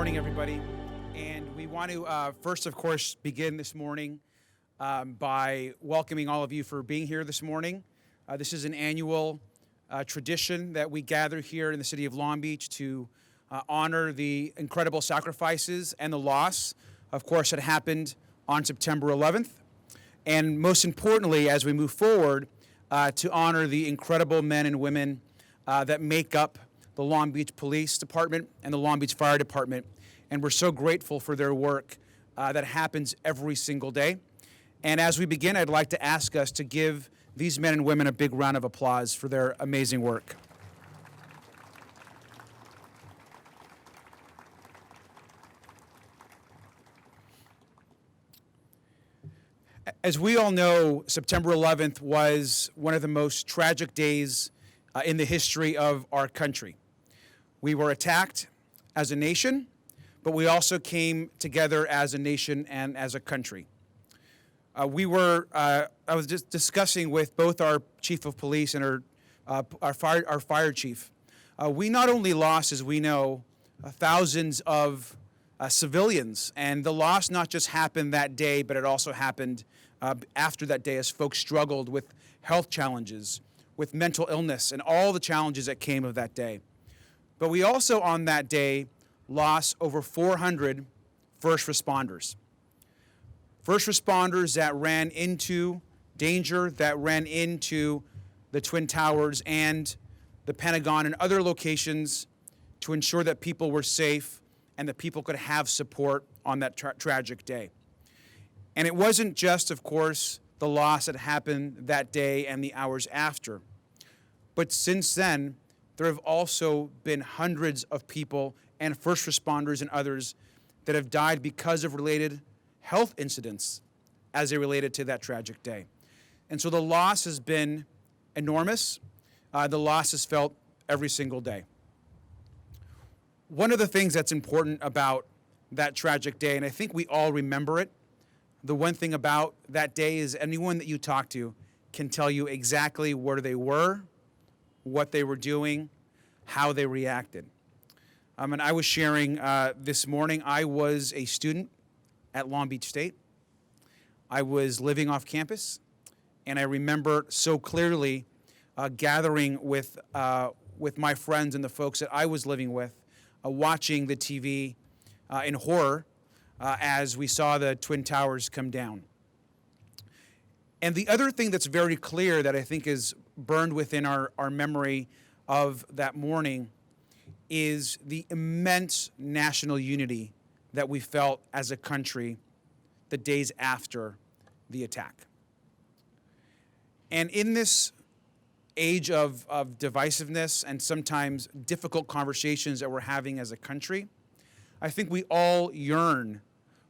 morning, everybody. And we want to first, of course, begin this morning by welcoming all of you for being here this morning. This is an annual tradition that we gather here in the city of Long Beach to honor the incredible sacrifices and the loss, of course, that happened on September 11th. And most importantly, as we move forward, to honor the incredible men and women that make up the Long Beach Police Department and the Long Beach Fire Department. And we're so grateful for their work that happens every single day. And as we begin, I'd like to ask us to give these men and women a big round of applause for their amazing work. As we all know, September 11th was one of the most tragic days in the history of our country. We were attacked as a nation, but we also came together as a nation and as a country. I was just discussing with both our chief of police and our fire chief. We not only lost, as we know, thousands of civilians, and the loss not just happened that day, but it also happened after that day as folks struggled with health challenges, with mental illness, and all the challenges that came of that day. But we also, on that day, lost over 400 first responders. First responders that ran into danger, that ran into the Twin Towers and the Pentagon and other locations to ensure that people were safe and that people could have support on that tragic day. And it wasn't just, of course, the loss that happened that day and the hours after. But since then, there have also been hundreds of people and first responders and others that have died because of related health incidents as they related to that tragic day. And so the loss has been enormous. The loss is felt every single day. One of the things that's important about that tragic day, and I think we all remember it, the one thing about that day is anyone that you talk to can tell you exactly where they were, what they were doing, how they reacted. And I was sharing this morning, I was a student at Long Beach State. I was living off campus, and I remember so clearly gathering with my friends and the folks that I was living with, watching the TV in horror as we saw the Twin Towers come down. And the other thing that's very clear that I think is burned within our memory of that morning is the immense national unity that we felt as a country the days after the attack. And in this age of divisiveness and sometimes difficult conversations that we're having as a country, I think we all yearn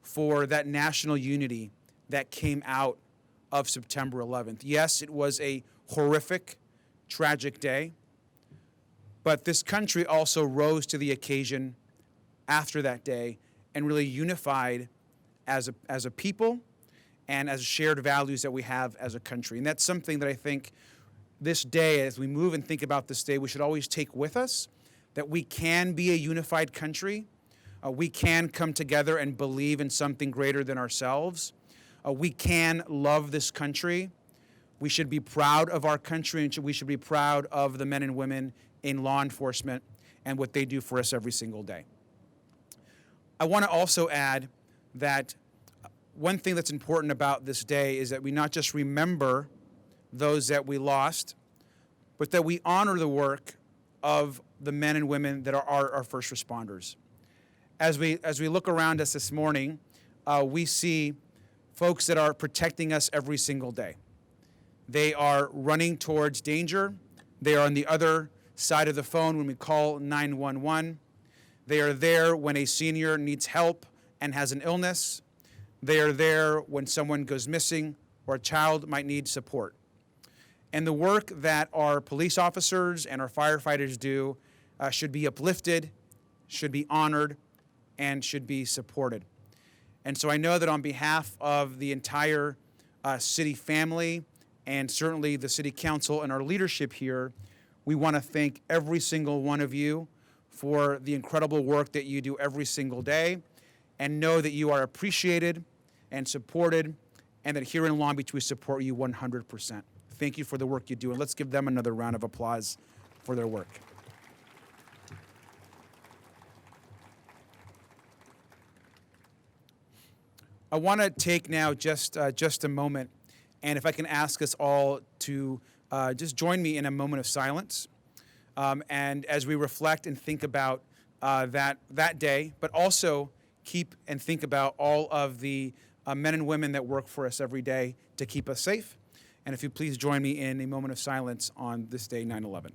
for that national unity that came out of September 11th. Yes, it was a horrific, tragic day, but this country also rose to the occasion after that day and really unified as a people and as shared values that we have as a country. And that's something that I think this day, as we move and think about this day, we should always take with us, that we can be a unified country. We can come together and believe in something greater than ourselves. We can love this country. We should be proud of our country, and we should be proud of the men and women in law enforcement and what they do for us every single day. I want to also add that one thing that's important about this day is that we not just remember those that we lost, but that we honor the work of the men and women that are our first responders. As we look around us this morning, we see folks that are protecting us every single day. They are running towards danger. They are on the other side of the phone when we call 911. They are there when a senior needs help and has an illness. They are there when someone goes missing or a child might need support. And the work that our police officers and our firefighters do should be uplifted, should be honored, and should be supported. And so I know that on behalf of the entire city family and certainly the city council and our leadership here, we want to thank every single one of you for the incredible work that you do every single day, and know that you are appreciated and supported, and that here in Long Beach we support you 100%. Thank you for the work you do, and let's give them another round of applause for their work. I want to take now just a moment, and if I can ask us all to just join me in a moment of silence, and as we reflect and think about that day, but also keep and think about all of the men and women that work for us every day to keep us safe. And if you please join me in a moment of silence on this day, 9/11.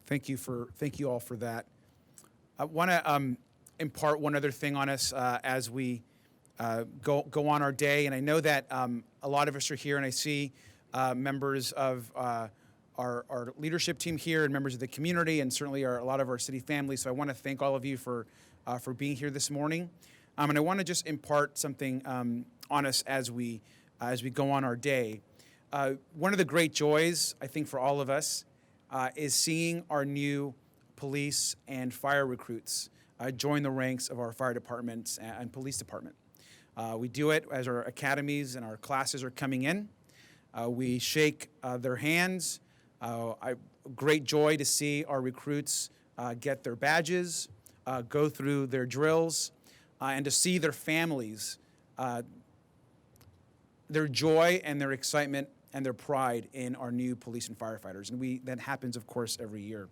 Thank you all for that. I want to impart one other thing on us as we go on our day. And I know that a lot of us are here, and I see members of our leadership team here, and members of the community, and certainly a lot of our city family. So I want to thank all of you for being here this morning. And I want to just impart something on us as we go on our day. One of the great joys, I think, for all of us is seeing our new police and fire recruits join the ranks of our fire departments and police department. We do it as our academies and our classes are coming in. We shake their hands. Great joy to see our recruits get their badges, go through their drills, and to see their families, their joy and their excitement and their pride in our new police and firefighters. And that happens, of course, every year.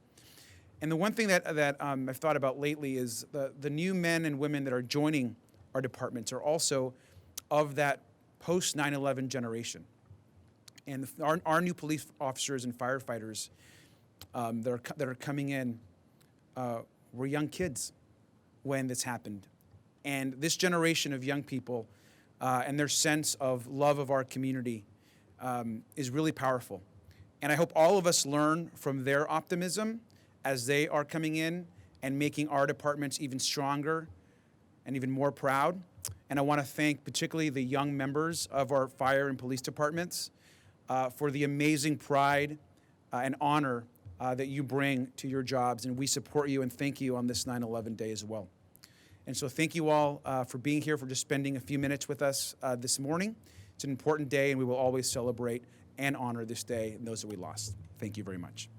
And the one thing that I've thought about lately is the new men and women that are joining our departments are also of that post 9/11 generation. And our new police officers and firefighters that are coming in were young kids when this happened. And this generation of young people and their sense of love of our community is really powerful. And I hope all of us learn from their optimism as they are coming in and making our departments even stronger and even more proud. And I want to thank particularly the young members of our fire and police departments for the amazing pride and honor that you bring to your jobs. And we support you and thank you on this 9/11 day as well. And so thank you all for being here, for just spending a few minutes with us this morning. It's an important day, and we will always celebrate and honor this day and those that we lost. Thank you very much.